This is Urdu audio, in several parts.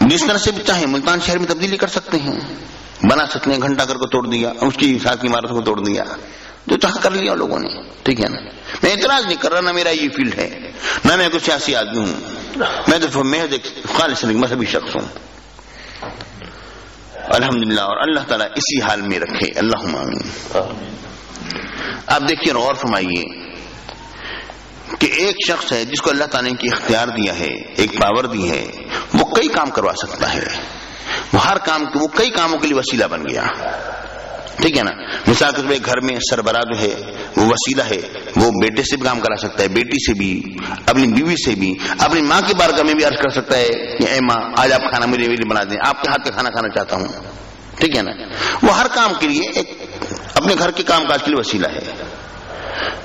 جس طرح سے بھی چاہیں ملتان شہر میں تبدیلی کر سکتے ہیں, بنا سکتے ہیں. گھنٹہ گھر کو توڑ دیا, اس کی ساتھ کی عمارت کو توڑ دیا, جو چاہ کر لیا لوگوں نے. ٹھیک ہے نا, میں اعتراض نہیں کر رہا, نہ میرا یہ فیلڈ ہے, نہ میں کوئی سیاسی آدمی ہوں, میں تو محض ایک خالص مذہبی شخص ہوں الحمدللہ. اور اللہ تعالیٰ اسی حال میں رکھے, اللہم آمین. آپ دیکھیے اور فرمائیے کہ ایک شخص ہے جس کو اللہ تعالیٰ نے اختیار دیا ہے, ایک پاور دی ہے, وہ کئی کام کروا سکتا ہے. وہ ہر کام, وہ کئی کاموں کے لیے وسیلہ بن گیا. ٹھیک ہے نا, مثال کے طور پر گھر میں سربراہ جو ہے وہ وسیلہ ہے, وہ بیٹے سے بھی کام کرا سکتا ہے, بیٹی سے بھی, اپنی بیوی سے بھی, اپنی ماں کی بارگاہ میں بھی عرض کر سکتا ہے کہ اے ماں آج آپ کھانا میرے لیے بنا دیں, آپ کے ہاتھ کا کھانا کھانا چاہتا ہوں. ٹھیک ہے نا, وہ ہر کام کے لیے ایک اپنے گھر کے کام کاج کے لیے وسیلہ ہے,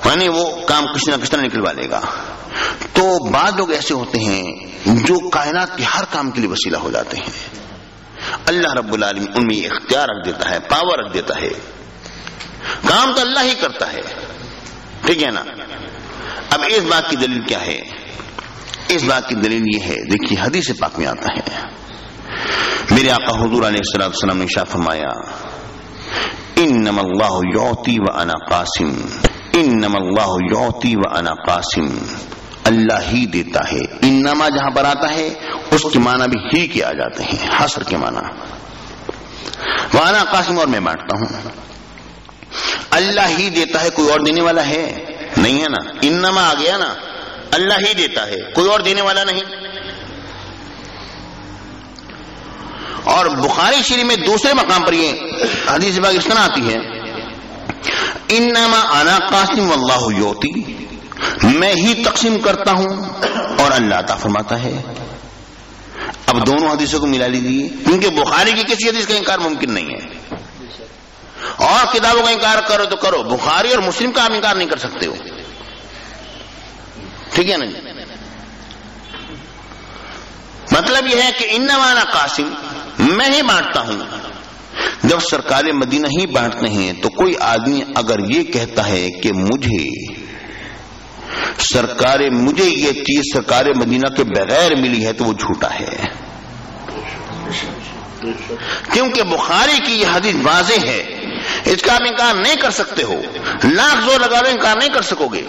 یعنی وہ کام کسی نہ کس طرح نکلوا لے گا. تو بعض لوگ ایسے ہوتے ہیں جو کائنات کے ہر کام کے لیے وسیلہ ہو جاتے ہیں. اللہ رب العالمین ان میں اختیار رکھ دیتا ہے, پاور رکھ دیتا ہے, کام تو اللہ ہی کرتا ہے. ٹھیک ہے نا. اب اس بات کی دلیل کیا ہے؟ اس بات کی دلیل یہ ہے, دیکھیے حدیث پاک میں آتا ہے, میرے آقا حضور علیہ الصلوۃ والسلام نے ارشاد فرمایا انما اللہ یعطی وانا قاسم, انما اللہ یعطی وانا قاسم, اللہ ہی دیتا ہے. انما جہاں پر آتا ہے اس کے معنی بھی ہی کے آ جاتے ہیں, حصر کے معنی. وانا قاسم, اور میں بانٹتا ہوں. اللہ ہی دیتا ہے, کوئی اور دینے والا ہے نہیں ہے نا. انما آ گیا نا, اللہ ہی دیتا ہے, کوئی اور دینے والا نہیں. اور بخاری شریف میں دوسرے مقام پر یہ حدیث پاک اس طرح آتی ہے انما انا قاسم واللہ یعطی, میں ہی تقسیم کرتا ہوں اور اللہ عطا فرماتا ہے. اب دونوں حدیثوں کو ملا لیجیے, کیونکہ بخاری کی کسی حدیث کا انکار ممکن نہیں ہے, اور کتابوں کا انکار کرو تو کرو, بخاری اور مسلم کا آپ انکار نہیں کر سکتے ہو. ٹھیک ہے نا جی. مطلب یہ ہے کہ انما انا قاسم, میں ہی بانٹتا ہوں. جب سرکار مدینہ ہی بانٹتے ہیں تو کوئی آدمی اگر یہ کہتا ہے کہ مجھے یہ چیز سرکار مدینہ کے بغیر ملی ہے تو وہ جھوٹا ہے, کیونکہ بخاری کی یہ حدیث واضح ہے, اس کا آپ انکار نہیں کر سکتے ہو, لاکھ زور لگا لو انکار نہیں کر سکو گے.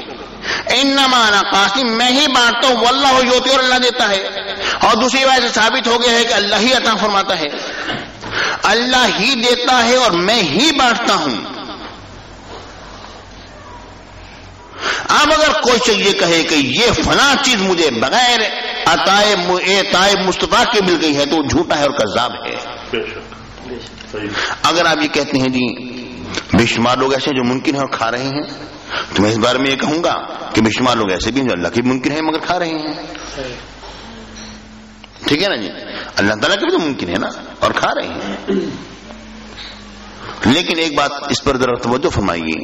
انما انا قاسم, میں ہی بانٹتا ہوں, واللہ یعطی, اور اللہ دیتا ہے. اور دوسری بات سے ثابت ہو گیا ہے کہ اللہ ہی عطا فرماتا ہے, اللہ ہی دیتا ہے اور میں ہی بانٹتا ہوں. اب اگر کوئی یہ کہے کہ یہ فلاں چیز مجھے بغیر عطائے مصطفیٰ کے مل گئی ہے تو وہ جھوٹا ہے اور کذاب ہے. اگر آپ یہ کہتے ہیں جی بے شمار لوگ ایسے جو ممکن ہیں اور کھا رہے ہیں, تو میں اس بارے میں یہ کہوں گا کہ بے شمار لوگ ایسے بھی ہیں جو اللہ کے ممکن ہیں مگر کھا رہے ہیں. ٹھیک ہے نا جی, اللہ تعالیٰ کے بھی تو ممکن ہے نا اور کھا رہے ہیں. لیکن ایک بات اس پر ذرا توجہ فرمائیے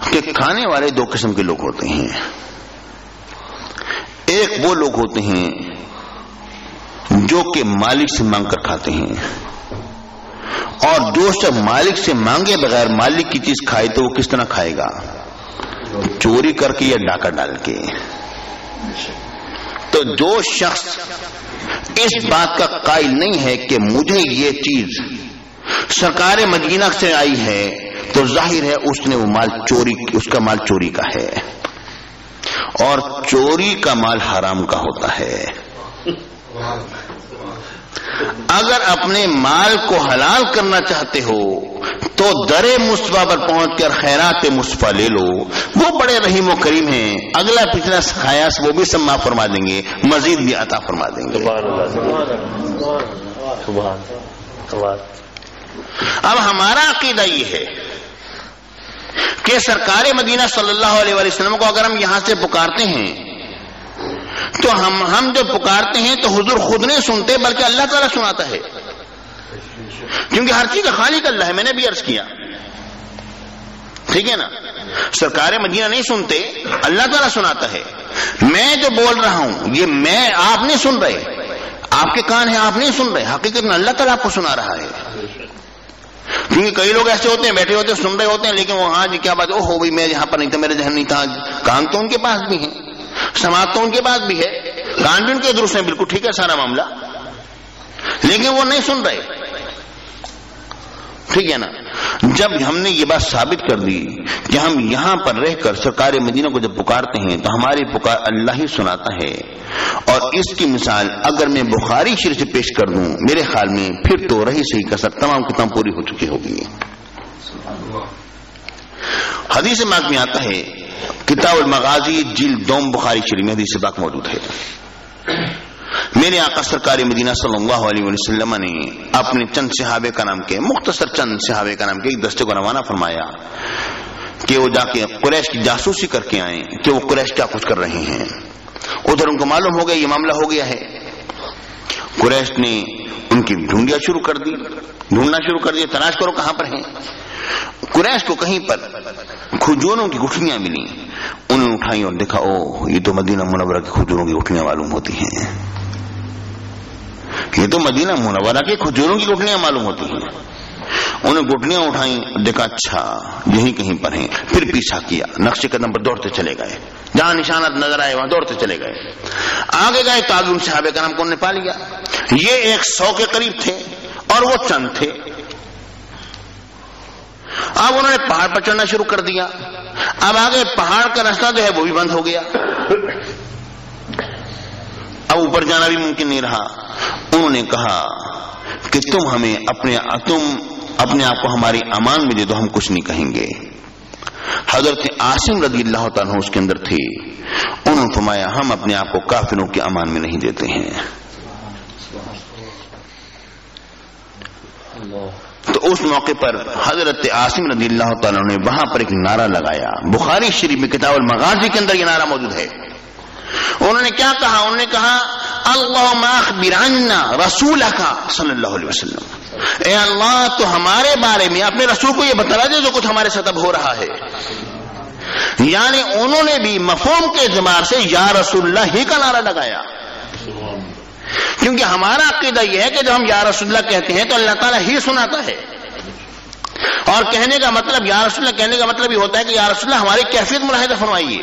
کہ کھانے والے دو قسم کے لوگ ہوتے ہیں. ایک وہ لوگ ہوتے ہیں جو کہ مالک سے مانگ کر کھاتے ہیں, اور جو شخص مالک سے مانگے بغیر مالک کی چیز کھائے تو وہ کس طرح کھائے گا؟ چوری کر کے یا ڈاکہ ڈال کے. تو جو شخص اس بات کا قائل نہیں ہے کہ مجھے یہ چیز سرکار مدینہ سے آئی ہے, تو ظاہر ہے اس نے وہ مال چوری, اس کا مال چوری کا ہے, اور چوری کا مال حرام کا ہوتا ہے. اگر اپنے مال کو حلال کرنا چاہتے ہو تو در مصطفیٰ پر پہنچ کر خیرات مصطفیٰ لے لو, وہ بڑے رحیم و کریم ہیں, اگلا پچھلا خیاس وہ بھی سب معاف فرما دیں گے, مزید بھی عطا فرما دیں گے. اب ہمارا عقیدہ یہ ہے کہ سرکار مدینہ صلی اللہ علیہ وسلم کو اگر ہم یہاں سے پکارتے ہیں تو ہم جو پکارتے ہیں تو حضور خود نہیں سنتے بلکہ اللہ تعالیٰ سناتا ہے, کیونکہ ہر چیز کا خالق اللہ ہے. میں نے بھی عرض کیا, ٹھیک ہے نا, سرکار مدینہ نہیں سنتے, اللہ تعالیٰ سناتا ہے. میں جو بول رہا ہوں یہ میں, آپ نہیں سن رہے, آپ کے کان ہیں آپ نہیں سن رہے, حقیقت میں اللہ تعالیٰ آپ کو سنا رہا ہے. کیونکہ کئی لوگ ایسے ہوتے ہیں بیٹھے ہوتے ہیں سن رہے ہوتے ہیں, لیکن وہ ہاں جی کیا بات, او ہو بھائی میں یہاں پر نہیں تھا, میرے ذہن نہیں تھا. کان تو ان کے پاس بھی ہیں, سماعت تو ان کے پاس بھی ہے, کان بھی ان کے درست ہیں, بالکل ٹھیک ہے سارا معاملہ, لیکن وہ نہیں سن رہے. ٹھیک ہے نا. جب ہم نے یہ بات ثابت کر دی کہ ہم یہاں پر رہ کر سرکار مدینہ کو جب پکارتے ہیں تو ہماری پکار اللہ ہی سناتا ہے. اور اس کی مثال اگر میں بخاری شریف سے پیش کر دوں میرے خیال میں پھر تو رہی صحیح کثر تمام کتاب پوری ہو چکی ہوگی. حدیث پاک میں آتا ہے کتاب المغازی جلد 2 بخاری شریف میں حدیث پاک موجود ہے. میرے آقا سرکار مدینہ صلی اللہ علیہ وسلم نے اپنے چند صحابہ کا نام کے مختصر چند صحابہ کا نام کے ایک دستے کو روانہ فرمایا کہ وہ جا کے قریش کی جاسوسی کر کے آئیں کہ وہ قریش کیا کچھ کر رہے ہیں. ادھر ان کو معلوم ہو گیا یہ معاملہ ہو گیا ہے. قریش نے ان کی ڈھونڈنا شروع کر دیا, تلاش کرو کہاں پر ہیں. قریش کو کہیں پر کھجوروں کی گٹھلیاں ملی, انہوں نے اٹھائی اور دیکھا او یہ تو مدینہ منورہ کی کھجوروں کی گٹھلیاں معلوم ہوتی ہیں, یہ تو مدینہ منورہ کی کھجوروں کی گٹھلیاں معلوم ہوتی ہیں. انہیں گٹھلیاں اٹھائیں, دیکھا اچھا یہیں کہیں پر ہیں. پھر پیچھا کیا, نقشے قدم پر دوڑتے چلے گئے, جہاں نشانات نظر آئے وہاں دوڑتے چلے گئے. آگے گئے تو آگے ان صحابہ کا نام کو انہوں نے پا لیا. یہ 100 کے قریب تھے اور وہ چند تھے. اب انہوں نے پہاڑ پر چڑھنا شروع کر دیا. اب آگے پہاڑ کا راستہ جو ہے وہ بھی بند ہو گیا, اب اوپر جانا بھی ممکن نہیں رہا. انہوں نے کہا کہ تم اپنے آپ کو ہماری امان میں دے دو, ہم کچھ نہیں کہیں گے. حضرت عاصم رضی اللہ تعالیٰ اس کے اندر تھے. انہوں نے فرمایا ہم اپنے آپ کو کافروں کی امان میں نہیں دیتے ہیں. تو اس موقع پر حضرت عاصم رضی اللہ تعالیٰ نے وہاں پر ایک نعرہ لگایا. بخاری شریف میں کتاب المغازی کے اندر یہ نعرہ موجود ہے. انہوں نے کیا کہا؟ انہوں نے کہا اللہم اخبر عنا رسولک صلی اللہ علیہ وسلم, اے اللہ تو ہمارے بارے میں اپنے رسول کو یہ بتا دے جو کچھ ہمارے ساتھ اب ہو رہا ہے. یعنی انہوں نے بھی مفہوم کے اعتبار سے یا رسول اللہ ہی کا نعرہ لگایا, کیونکہ ہمارا عقیدہ یہ ہے کہ جب ہم یا رسول اللہ کہتے ہیں تو اللہ تعالیٰ ہی سناتا ہے. اور کہنے کا مطلب یا رسول اللہ کہنے کا مطلب یہ ہوتا ہے کہ یا رسول اللہ ہماری کیفیت ملاحظہ فرمائیے.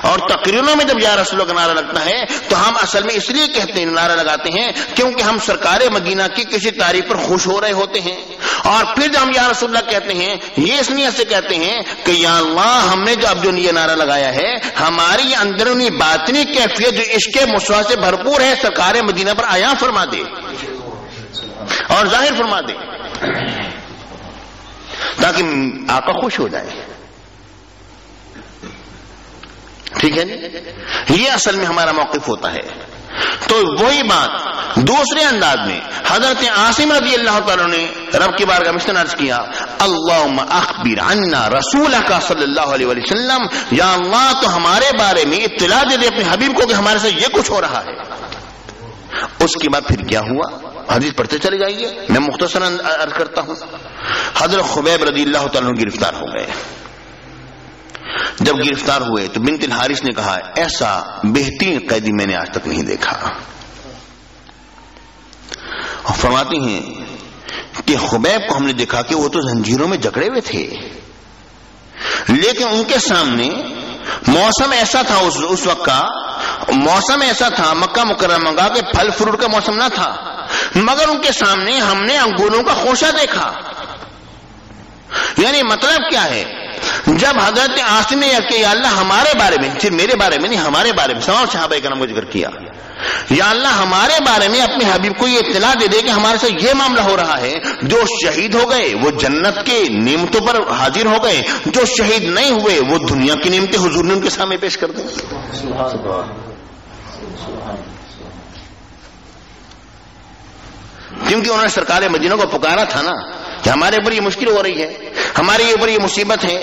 اور تقریروں میں جب یا رسول اللہ کا نعرہ لگتا ہے تو ہم اصل میں اس لیے کہتے ہیں نعرہ لگاتے ہیں کیونکہ ہم سرکار مدینہ کی کسی تعریف پر خوش ہو رہے ہوتے ہیں. اور پھر جب ہم یا رسول اللہ کہتے ہیں یہ اس نیت سے کہتے ہیں کہ یا اللہ ہم نے جو اب جو یہ نعرہ لگایا ہے ہماری اندرونی باطنی کیفیت جو عشق مسوا سے بھرپور ہے سرکار مدینہ پر عیاں فرما دے اور ظاہر فرما دے تاکہ آقا خوش ہو جائے. ٹھیک ہے, یہ اصل میں ہمارا موقف ہوتا ہے. تو وہی بات دوسرے انداز میں حضرت عاصم رضی اللہ تعالیٰ نے رب کی بارگاہ میں عرض کیا اللہم اخبر عنا رسولک صلی اللہ علیہ وسلم, یا اللہ تو ہمارے بارے میں اطلاع دے دے اپنے حبیب کو کہ ہمارے ساتھ یہ کچھ ہو رہا ہے. اس کے بعد پھر کیا ہوا حدیث پڑھتے چلے جائیے, میں مختصر عرض کرتا ہوں. حضرت خبیب رضی اللہ تعالیٰ گرفتار ہو گئے. جب گرفتار ہوئے تو بنت الحارث نے کہا ایسا بہترین قیدی میں نے آج تک نہیں دیکھا. اور فرماتی ہیں کہ خبیب کو ہم نے دیکھا کہ وہ تو زنجیروں میں جکڑے ہوئے تھے, لیکن ان کے سامنے موسم ایسا تھا, اس وقت کا موسم ایسا تھا مکہ مکرمہ کا کہ پھل فروٹ کا موسم نہ تھا, مگر ان کے سامنے ہم نے انگوروں کا خوشہ دیکھا. یعنی مطلب کیا ہے, جب حضرت عاصم نے کہ یا اللہ ہمارے بارے میں, صرف میرے بارے میں نہیں ہمارے بارے میں تمام صحابہ کرام کو ذکر کیا, یا اللہ ہمارے بارے میں اپنے حبیب کو یہ اطلاع دے دے کہ ہمارے ساتھ یہ معاملہ ہو رہا ہے, جو شہید ہو گئے وہ جنت کے نعمتوں پر حاضر ہو گئے, جو شہید نہیں ہوئے وہ دنیا کی نعمتیں حضور نے ان کے سامنے پیش کر دیں. کیونکہ انہوں نے سرکار مدینہ کو پکارا تھا نا کہ ہمارے اوپر یہ مشکل ہو رہی ہے, ہمارے اوپر یہ مصیبت ہے,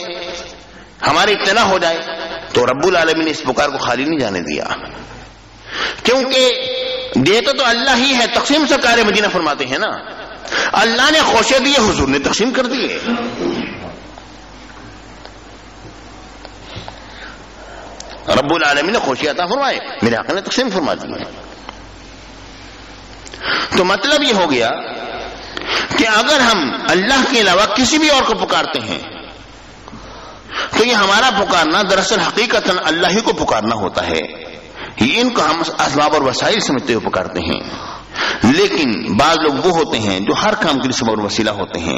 ہماری اطلاع ہو جائے. تو رب العالمین نے اس پکار کو خالی نہیں جانے دیا, کیونکہ دیتا تو اللہ ہی ہے, تقسیم سرکار مدینہ فرماتے ہیں نا, اللہ نے خوشے دیے حضور نے تقسیم کر دیے. رب العالمین نے خوشی عطا فرمائے, میرے آقا نے تقسیم فرما دی. تو مطلب یہ ہو گیا کہ اگر ہم اللہ کے علاوہ کسی بھی اور کو پکارتے ہیں تو یہ ہمارا پکارنا دراصل حقیقت اللہ ہی کو پکارنا ہوتا ہے. ان کو ہم اسباب اور وسائل سمجھتے ہوئے پکارتے ہیں, لیکن بعض لوگ وہ ہوتے ہیں جو ہر کام کے لیے سبب اور وسیلہ ہوتے ہیں.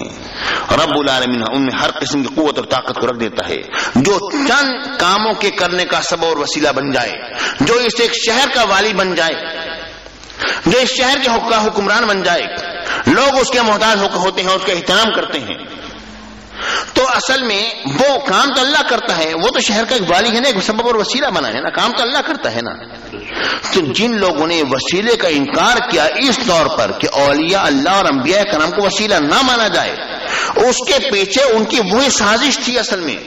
رب العالمین ان میں ہر قسم کی قوت اور طاقت کو رکھ دیتا ہے جو چند کاموں کے کرنے کا سبب اور وسیلہ بن جائے, جو اس ایک شہر کا والی بن جائے, جو اس شہر کے حکمران بن جائے, لوگ اس کے محتاج ہوتے ہیں, اس کا احترام کرتے ہیں. تو اصل میں وہ کام تو اللہ کرتا ہے, وہ تو شہر کا ایک والی ہے نا, ایک سبب اور وسیلہ بنا ہے نا, کام تو اللہ کرتا ہے نا. تو جن لوگوں نے وسیلے کا انکار کیا اس طور پر کہ اولیاء اللہ اور انبیاء کرام کو وسیلہ نہ مانا جائے, اس کے پیچھے ان کی وہی سازش تھی. اصل میں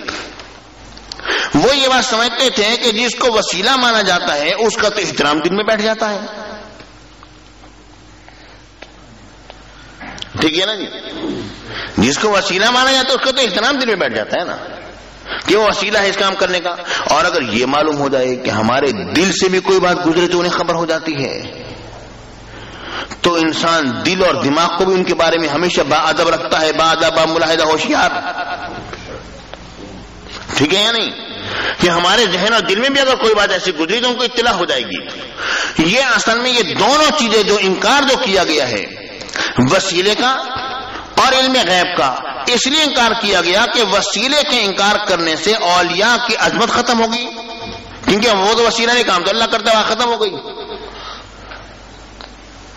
وہ یہ بات سمجھتے تھے کہ جس کو وسیلہ مانا جاتا ہے اس کا تو احترام دل میں بیٹھ جاتا ہے. ٹھیک ہے نا جی, جس کو وسیلہ مانا جاتا ہے اس کا تو احترام دل میں بیٹھ جاتا ہے نا کہ وہ وسیلہ ہے اس کام کرنے کا. اور اگر یہ معلوم ہو جائے کہ ہمارے دل سے بھی کوئی بات گزرے تو انہیں خبر ہو جاتی ہے, تو انسان دل اور دماغ کو بھی ان کے بارے میں ہمیشہ باادب رکھتا ہے, باادب, ملاحظہ, ہوشیار. ٹھیک ہے یا نہیں, کہ ہمارے ذہن اور دل میں بھی اگر کوئی بات ایسی گزری تو ان کو اطلاع ہو جائے گی. یہ اصل میں یہ دونوں چیزیں جو انکار جو کیا گیا ہے وسیلے کا اور علم غیب کا, اس لیے انکار کیا گیا کہ وسیلے کے انکار کرنے سے اولیاء کی عظمت ختم ہوگی, کیونکہ وہ تو وسیلہ نہیں, کام تو اللہ کرتا ہے, ختم ہو گئی.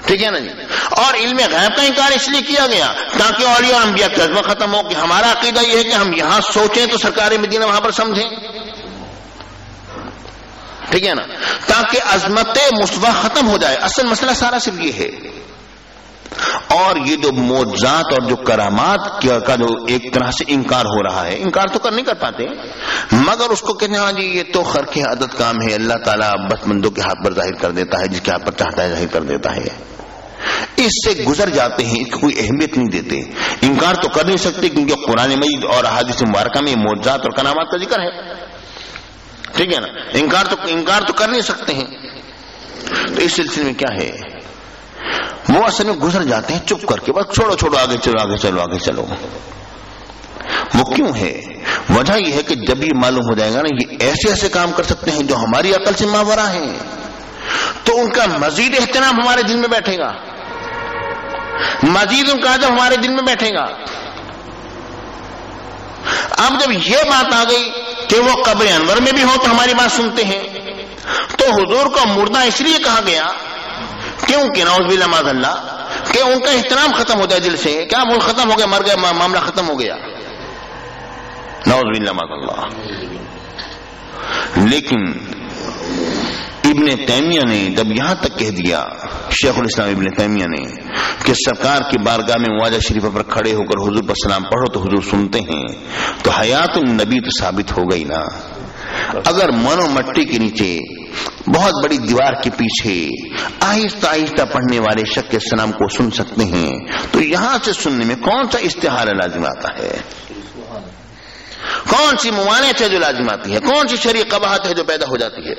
ٹھیک ہے نا جی. اور علم غیب کا انکار اس لیے کیا گیا تاکہ اولیاء اور انبیاء کی عظمت ختم ہو, کہ ہمارا عقیدہ یہ ہے کہ ہم یہاں سوچیں تو سرکار مدینہ وہاں پر سمجھیں. ٹھیک ہے نا, تاکہ عظمت مصطفیٰ ختم ہو جائے. اصل مسئلہ سارا صرف یہ ہے. اور یہ جو معجزات اور جو کرامات کا جو ایک طرح سے انکار ہو رہا ہے, انکار تو نہیں کر پاتے, مگر اس کو کہتے ہیں ہاں جی یہ تو خرق عادت کام ہے, اللہ تعالیٰ بس بندوں کے ہاتھ پر ظاہر کر دیتا ہے, جس کے ہاتھ پر چاہتا ہے ظاہر کر دیتا ہے. اس سے گزر جاتے ہیں, اس کو کوئی اہمیت نہیں دیتے. انکار تو کر نہیں سکتے کیونکہ قرآن مجید اور احادیث مبارکہ میں معجزات اور کرامات کا ذکر ہے. ٹھیک ہے نا, انکار تو کر نہیں سکتے ہیں. تو اس سلسلے میں کیا ہے, وہ اصل میں گزر جاتے ہیں چپ کر کے, بس چھوڑو آگے چلو. وہ کیوں ہے؟ وجہ یہ ہے کہ جب یہ معلوم ہو جائے گا نا یہ ایسے کام کر سکتے ہیں جو ہماری عقل سے ماورا ہیں, تو ان کا مزید احترام ہمارے دل میں بیٹھے گا, مزید ان کا ادب ہمارے دل میں بیٹھے گا. اب جب یہ بات آ گئی کہ وہ قبر انور میں بھی ہو تو ہماری بات سنتے ہیں, تو حضور کو مردہ اس لیے کہا گیا کیونکہ نعوذ باللہ معاذ اللہ کہ ان کا احترام ختم ہو جائے دل سے. کیا وہ ختم ہو گیا, مر گئے, معاملہ ختم ہو گیا, نعوذ باللہ معاذ اللہ. لیکن ابن تیمیہ نے جب یہاں تک کہہ دیا, شیخ الاسلام ابن تیمیہ نے, کہ سرکار کی بارگاہ میں واجہ شریفہ پر کھڑے ہو کر حضور پر سلام پڑھو تو حضور سنتے ہیں, تو حیات النبی تو ثابت ہو گئی نا. اگر منو مٹی کے نیچے بہت بڑی دیوار کے پیچھے آہستہ پڑھنے والے شخص کے سلام کو سن سکتے ہیں, تو یہاں سے سننے میں کون سا استحالہ لازم آتا ہے, کون سی ممانعت ہے جو لازم آتی ہے, کون سی شرعی قباحت ہے جو پیدا ہو جاتی ہے.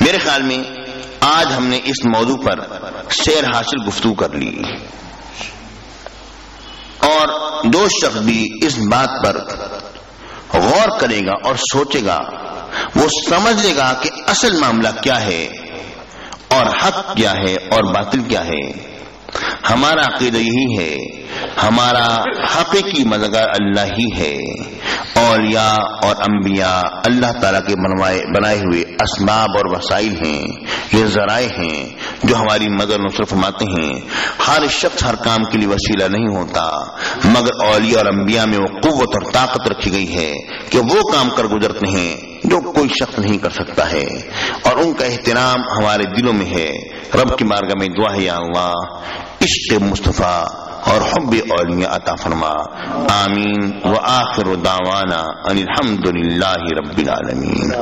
میرے خیال میں آج ہم نے اس موضوع پر سیر حاصل گفتگو کر لی, اور جو شخص بھی اس بات پر غور کرے گا اور سوچے گا وہ سمجھ لے گا کہ اصل معاملہ کیا ہے اور حق کیا ہے اور باطل کیا ہے. ہمارا عقیدہ یہی ہے, ہمارا حقیقی مددگار اللہ ہی ہے. اولیاء اور انبیاء اللہ تعالیٰ کے بنائے ہوئے اسباب اور وسائل ہیں, یہ ذرائع ہیں جو ہماری مدد نصرت فرماتے ہیں. ہر شخص ہر کام کے لیے وسیلہ نہیں ہوتا, مگر اولیاء اور انبیاء میں وہ قوت اور طاقت رکھی گئی ہے کہ وہ کام کر گزرتے ہیں جو کوئی شخص نہیں کر سکتا ہے, اور ان کا احترام ہمارے دلوں میں ہے. رب کی بارگاہ میں دعا ہے, یا اللہ عشق مصطفیٰ اور حب اولیاء عطا فرما. آمین. وآخر دعوانا ان الحمد للہ رب العالمین.